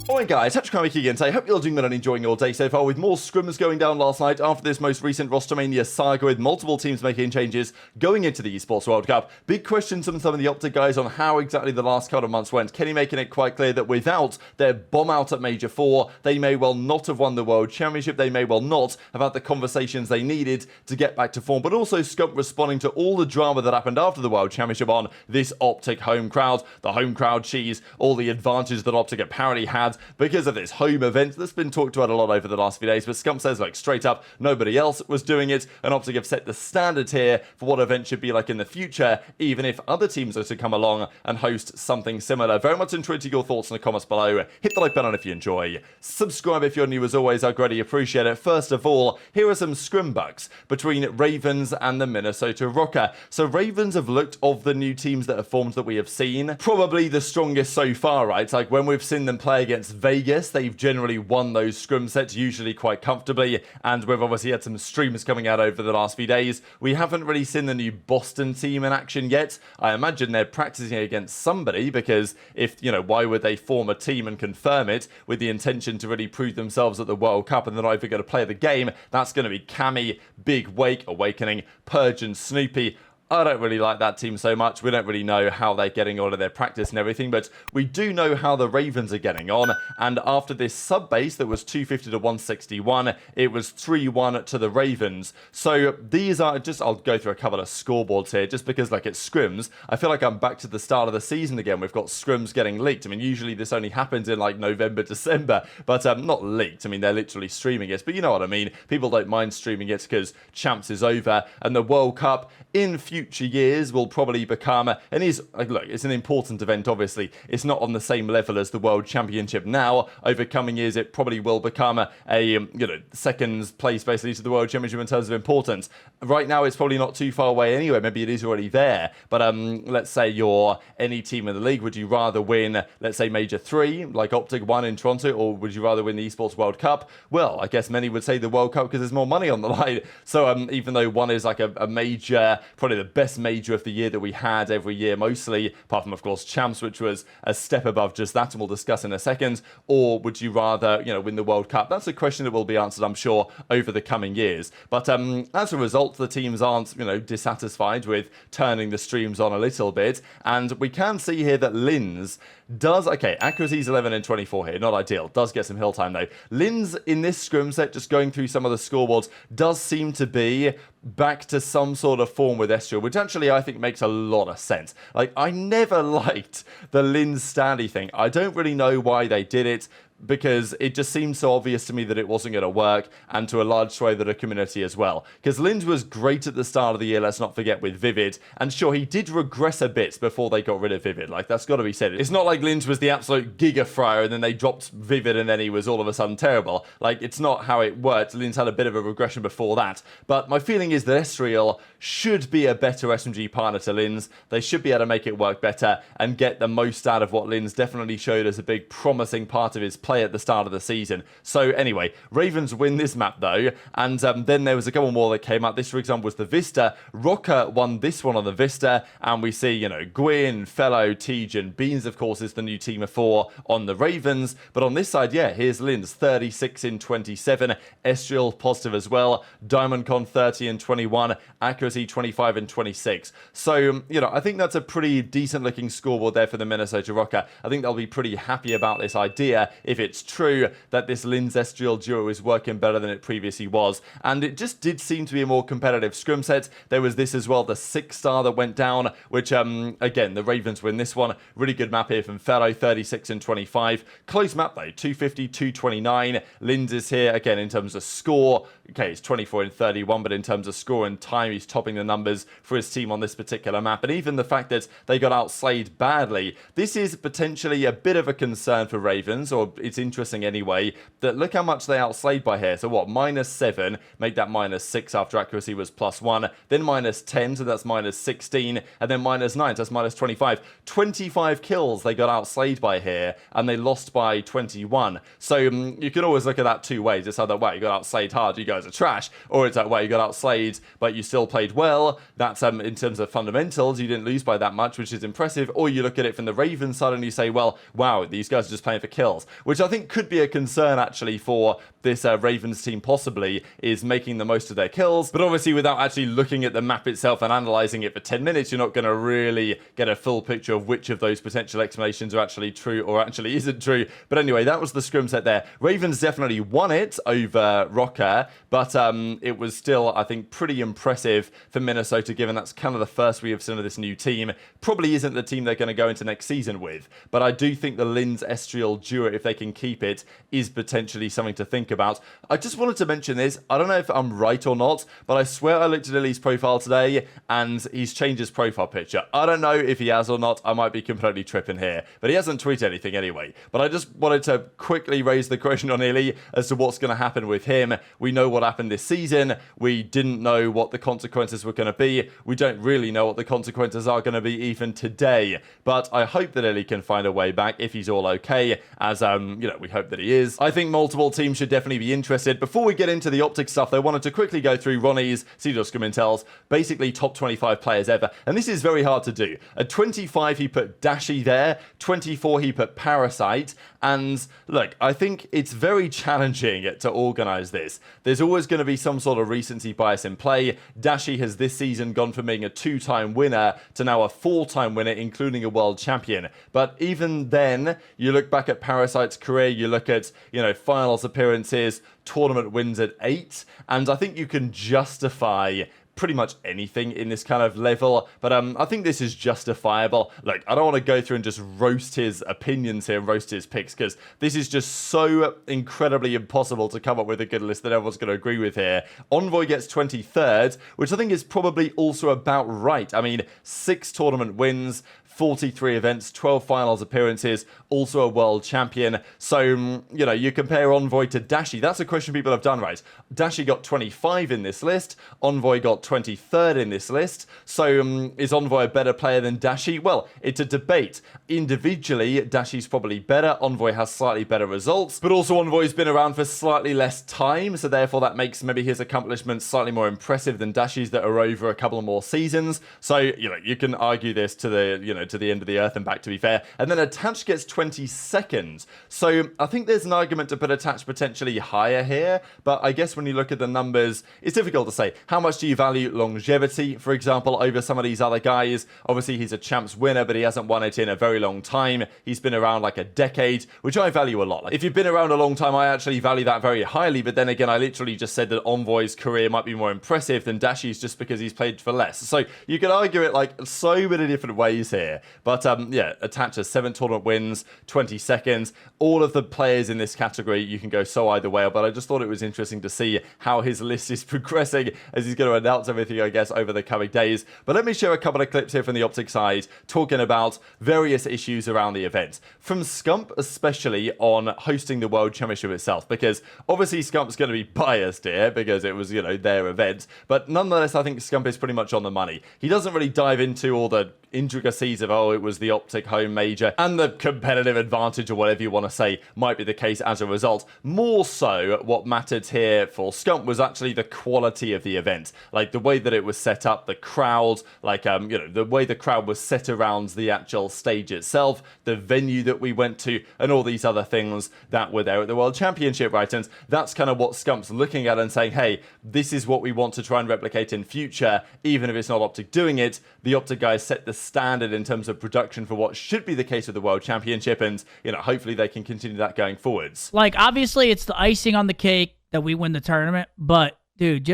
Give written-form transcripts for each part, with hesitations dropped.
Alright guys, TacticalRab again, so I hope you're all doing well and enjoying your day so far with more scrims going down last night after this most recent Rostermania saga with multiple teams making changes going into the Esports World Cup. Big questions from some of the OpTic guys on how exactly the last couple of months went. Kenny making it quite clear that without their bomb out at Major 4, they may well not have won the World Championship, they may well not have had the conversations they needed to get back to form, but also Scump responding to all the drama that happened after the World Championship on this OpTic home crowd. The home crowd cheese, all the advantages that OpTic apparently had because of this home event that's been talked about a lot over the last few days, but Scump says like straight up nobody else was doing it, and OpTic have set the standard here for what events should be like in the future, even if other teams are to come along and host something similar. Very much intrigued to your thoughts in the comments below. Hit the like button if you enjoy. Subscribe if you're new as always, I greatly appreciate it. First of all, here are some scrim bucks between Ravens and the Minnesota Rocker. So Ravens have looked, of the new teams that have formed that we have seen, probably the strongest so far, right? Like when we've seen them play against Vegas, they've generally won those scrim sets usually quite comfortably, and we've obviously had some streams coming out over the last few days. We haven't really seen the new Boston team in action yet. I imagine they're practicing against somebody, because if, you know, why would they form a team and confirm it with the intention to really prove themselves at the World Cup and they're not even going to play the game? That's going to be Cammy, Big Wake, Awakening, Purge and Snoopy. I don't really like that team so much. We don't really know how they're getting on in their practice and everything, but we do know how the Ravens are getting on. And after this sub base that was 250 to 161, it was 3-1 to the Ravens. So these are just, I'll go through a couple of scoreboards here just because like it's scrims. I feel like I'm back to the start of the season again. We've got scrims getting leaked. I mean, usually this only happens in like November, December, but not leaked. I mean, they're literally streaming it, but you know what I mean. People don't mind streaming it because Champs is over, and the World Cup in future years will probably become, and is, look, it's an important event, obviously. It's not on the same level as the World Championship now. Over coming years, it probably will become a you know, second place basically to the World Championship in terms of importance. Right now, it's probably not too far away anyway. Maybe it is already there. But let's say you're any team in the league. Would you rather win, let's say, Major 3, like OpTic won in Toronto, or would you rather win the Esports World Cup? Well, I guess many would say the World Cup because there's more money on the line. So even though one is like a major, probably the best major of the year that we had every year mostly, apart from of course Champs, which was a step above just that, and we'll discuss in a second, or would you rather, you know, win the World Cup? That's a question that will be answered, I'm sure, over the coming years. But as a result, the teams aren't, you know, dissatisfied with turning the streams on a little bit, and we can see here that Linz does, okay, accuracy's 11 and 24 here, not ideal, does get some hill time though. Linz in this scrim set, just going through some of the scoreboards, does seem to be back to some sort of form with Ezreal, which actually I think makes a lot of sense. Like, I never liked the Linz Stanley thing. I don't really know why they did it, because it just seemed so obvious to me that it wasn't going to work, and to a large swathe of the community as well. Because Linz was great at the start of the year, let's not forget, with Vivid, and sure, he did regress a bit before they got rid of Vivid. Like, that's got to be said. It's not like Linz was the absolute giga fryer and then they dropped Vivid and then he was all of a sudden terrible. Like, it's not how it worked. Linz had a bit of a regression before that, but my feeling is that Ezreal should be a better SMG partner to Linz. They should be able to make it work better and get the most out of what Linz definitely showed as a big promising part of his play at the start of the season. So anyway, Ravens win this map though, and then there was a couple more that came out. This, for example, was the Vista. Rocker won this one on the Vista, and we see, you know, Gwyn, Fellow, Tej, and Beans, of course, is the new team of 4 on the Ravens. But on this side, yeah, here's Linz, 36 in 27, Ezreal positive as well, DiamondCon 30 and 21, accuracy 25 and 26. So, you know, I think that's a pretty decent looking scoreboard there for the Minnesota Rocker. I think they'll be pretty happy about this idea if it's true that this Linz Ezreal duo is working better than it previously was. And it just did seem to be a more competitive scrim set. There was this as well, the 6-star that went down, which, again, the Ravens win this one. Really good map here from Fellow, 36 and 25. Close map though, 250, 229. Linz is here, again, in terms of score. Okay, it's 24 and 31, but in terms of score and time, he's topping the numbers for his team on this particular map. And even the fact that they got outslayed badly, this is potentially a bit of a concern for Ravens, or it's interesting anyway, that look how much they outslayed by here. So what, -7, make that -6 after accuracy was +1, then -10, so that's -16, and then -9, so that's -25. 25 kills they got outslayed by here, and they lost by 21. So you can always look at that two ways. It's either, wow, you got outslayed hard, you guys are trash, or it's that way, you got outslayed, but you still played well. That's in terms of fundamentals, you didn't lose by that much, which is impressive. Or you look at it from the Ravens side and you say, well, wow, these guys are just playing for kills, which which I think could be a concern actually for this Ravens team possibly, is making the most of their kills. But obviously without actually looking at the map itself and analysing it for 10 minutes, you're not going to really get a full picture of which of those potential explanations are actually true or actually isn't true. But anyway, that was the scrim set there. Ravens definitely won it over Rocker, but it was still, I think, pretty impressive for Minnesota, given that's kind of the first we have seen of this new team. Probably isn't the team they're going to go into next season with, but I do think the Linz Estriel duo, if they can keep it, is potentially something to think about. I just wanted to mention this. I don't know if I'm right or not, but I swear I looked at Lily's profile today and he's changed his profile picture. I don't know if he has or not. I might be completely tripping here, but he hasn't tweeted anything anyway. But I just wanted to quickly raise the question on Illy as to what's going to happen with him. We know what happened this season. We didn't know what the consequences were going to be. We don't really know what the consequences are going to be even today. But I hope that Illy can find a way back if he's all okay, as we hope that he is. I think multiple teams should definitely be interested. Before we get into the OpTic stuff, they wanted to quickly go through Ronnie's, Scum Intel's, basically top 25 players ever. And this is very hard to do. At 25, he put Dashy there. 24, he put Parasite. And look, I think it's very challenging to organise this. There's always going to be some sort of recency bias in play. Dashy has this season gone from being a 2-time winner to now a 4-time winner, including a world champion. But even then, you look back at Parasite's career, you look at, finals appearances, tournament wins at 8, and I think you can justify pretty much anything in this kind of level, but I think this is justifiable. Look, I don't want to go through and just roast his opinions here and roast his picks, because this is just so incredibly impossible to come up with a good list that everyone's going to agree with here. Envoy gets 23rd, which I think is probably also about right. I mean, 6 tournament wins, 43 events, 12 finals appearances, also a world champion. So, you compare Envoy to Dashy. That's a question people have done, right? Dashy got 25 in this list. Envoy got 23rd in this list. So, is Envoy a better player than Dashy? Well, it's a debate. Individually, Dashy's probably better. Envoy has slightly better results. But also, Envoy's been around for slightly less time. So, therefore, that makes maybe his accomplishments slightly more impressive than Dashy's that are over a couple more seasons. So, you can argue this to the, to the end of the earth and back, to be fair. And then Attach gets 22nd. So I think there's an argument to put Attach potentially higher here, but I guess when you look at the numbers, it's difficult to say. How much do you value longevity, for example, over some of these other guys? Obviously, he's a champs winner, but he hasn't won it in a very long time. He's been around like a decade, which I value a lot. Like, if you've been around a long time, I actually value that very highly, but then again, I literally just said that Envoy's career might be more impressive than Dashy's just because he's played for less. So you can argue it like so many different ways here. But yeah, Attach has 7 tournament wins, 20 seconds. All of the players in this category, you can go so either way, but I just thought it was interesting to see how his list is progressing as he's going to announce everything, I guess, over the coming days. But let me share a couple of clips here from the OpTic side, talking about various issues around the event. From Scump, especially on hosting the World Championship itself, because obviously Scump's going to be biased here because it was, their event. But nonetheless, I think Scump is pretty much on the money. He doesn't really dive into all the intricacies of, it was the OpTic home major and the competitive advantage or whatever you want to say might be the case as a result. More so, what mattered here for Scump was actually the quality of the event. Like the way that it was set up, the crowd, like, the way the crowd was set around the actual stage itself, the venue that we went to, and all these other things that were there at the World Championship, right? And that's kind of what Scump's looking at and saying, hey, this is what we want to try and replicate in future, even if it's not OpTic doing it. The OpTic guys set the standard in terms of production for what should be the case with the World Championship, and hopefully they can continue that going forwards. Like, obviously it's the icing on the cake that we win the tournament, but dude,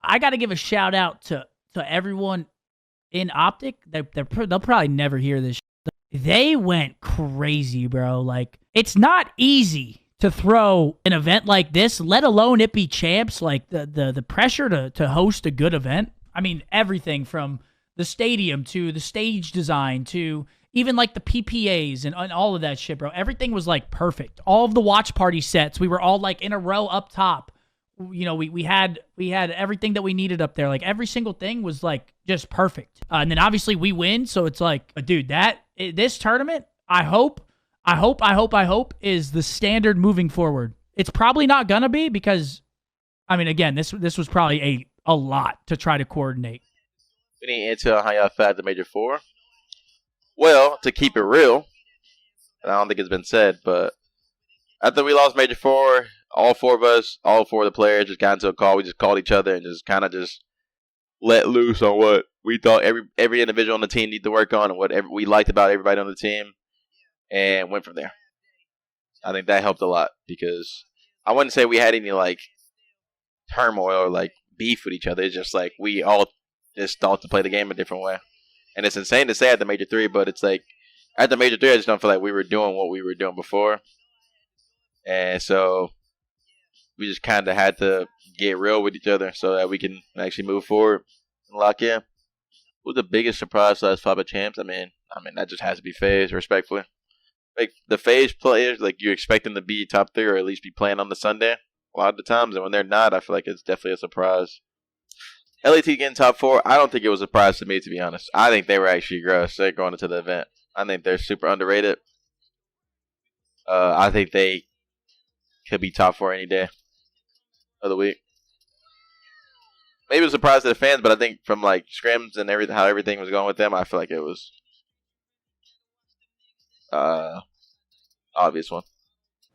I got to give a shout out to everyone in OpTic. They'll probably never hear this shit. They went crazy, bro. Like, it's not easy to throw an event like this, let alone it be champs. Like the pressure to host a good event. I mean, everything from the stadium to the stage design to even like the PPAs and all of that shit, bro. Everything was like perfect. All of the watch party sets, we were all like in a row up top. We had everything that we needed up there. Like every single thing was like just perfect. And then obviously we win, so it's like, dude, this tournament, I hope is the standard moving forward. It's probably not gonna be because, I mean, again, this was probably a lot to try to coordinate. Any intel on how y'all fared the Major 4? Well, to keep it real, and I don't think it's been said, but After we lost Major 4, all four of the players just got into a call. We just called each other and just kind of just let loose on what we thought every individual on the team needed to work on and what we liked about everybody on the team, and went from there. I think that helped a lot because I wouldn't say we had any like turmoil or like beef with each other. It's just like we all just thought to play the game a different way. And it's insane to say at the Major 3, but it's like at the Major 3, I just don't feel like we were doing what we were doing before. And so we just kind of had to get real with each other so that we can actually move forward and lock in. Who's the biggest surprise last 5 of champs? I mean, that just has to be FaZe, respectfully. Like, the FaZe players, like, you expect them to be top 3 or at least be playing on the Sunday a lot of the times. And when they're not, I feel like it's definitely a surprise. LAT getting top 4, I don't think it was a surprise to me, to be honest. I think they were actually gross. They're going into the event. I think they're super underrated. I think they could be top 4 any day of the week. Maybe it was a surprise to the fans, but I think from like scrims and how everything was going with them, I feel like it was obvious one.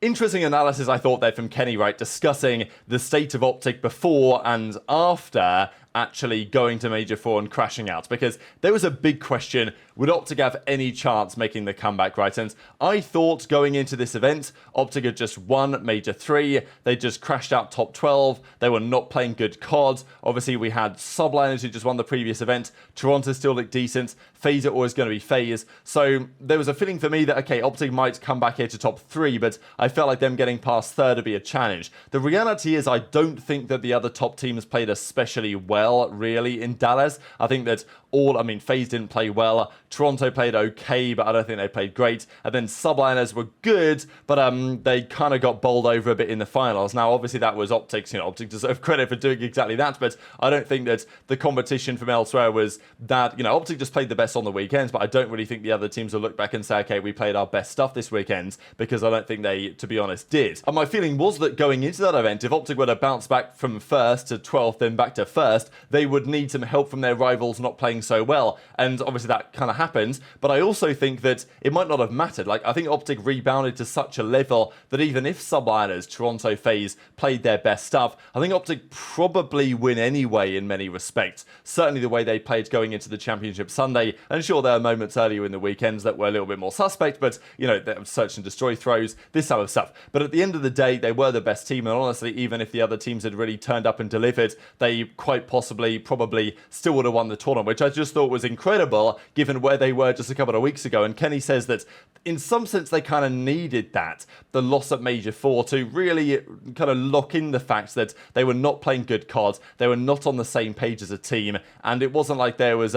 Interesting analysis, I thought, there from Kenny, right, discussing the state of OpTic before and after actually going to Major 4 and crashing out, because there was a big question, would OpTic have any chance making the comeback, right? And I thought going into this event, OpTic had just won Major 3, they just crashed out top 12, they were not playing good COD, obviously we had Subliners who just won the previous event, Toronto still looked decent, FaZe are always going to be FaZe, so there was a feeling for me that, okay, OpTic might come back here to top 3, but I felt like them getting past 3rd would be a challenge. The reality is I don't think that the other top teams played especially well, really, in Dallas. I think that FaZe didn't play well. Toronto played okay, but I don't think they played great. And then Subliners were good, but they kind of got bowled over a bit in the finals. Now, obviously, that was OpTic's. OpTic deserve credit for doing exactly that, but I don't think that the competition from elsewhere was that. OpTic just played the best on the weekends, but I don't really think the other teams will look back and say, okay, we played our best stuff this weekend, because I don't think they, to be honest, did. And my feeling was that going into that event, if OpTic were to bounce back from 1st to 12th, then back to 1st, they would need some help from their rivals not playing so well, and obviously that kind of happened, but I also think that it might not have mattered. Like, I think OpTic rebounded to such a level that even if Subliners, Toronto, FaZe played their best stuff, I think OpTic probably win anyway in many respects. Certainly the way they played going into the championship Sunday, and sure, there were moments earlier in the weekends that were a little bit more suspect, but, there were search and destroy throws, this type of stuff. But at the end of the day, they were the best team, and honestly, even if the other teams had really turned up and delivered, they quite possibly, probably still would have won the tournament, which I just thought was incredible given where they were just a couple of weeks ago. And Kenny says that in some sense they kind of needed that, the loss at Major 4, to really kind of lock in the fact that they were not playing good COD, they were not on the same page as a team, and it wasn't like there was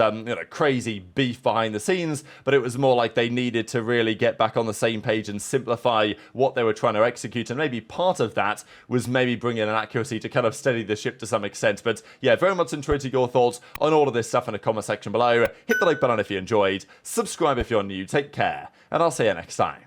crazy beef behind the scenes, but it was more like they needed to really get back on the same page and simplify what they were trying to execute, and maybe part of that was maybe bringing an accuracy to kind of steady the ship to some extent. But yeah, very much interested your thoughts on all of this stuff in the comment section below. Hit the like button if you enjoyed, subscribe if you're new, take care, and I'll see you next time.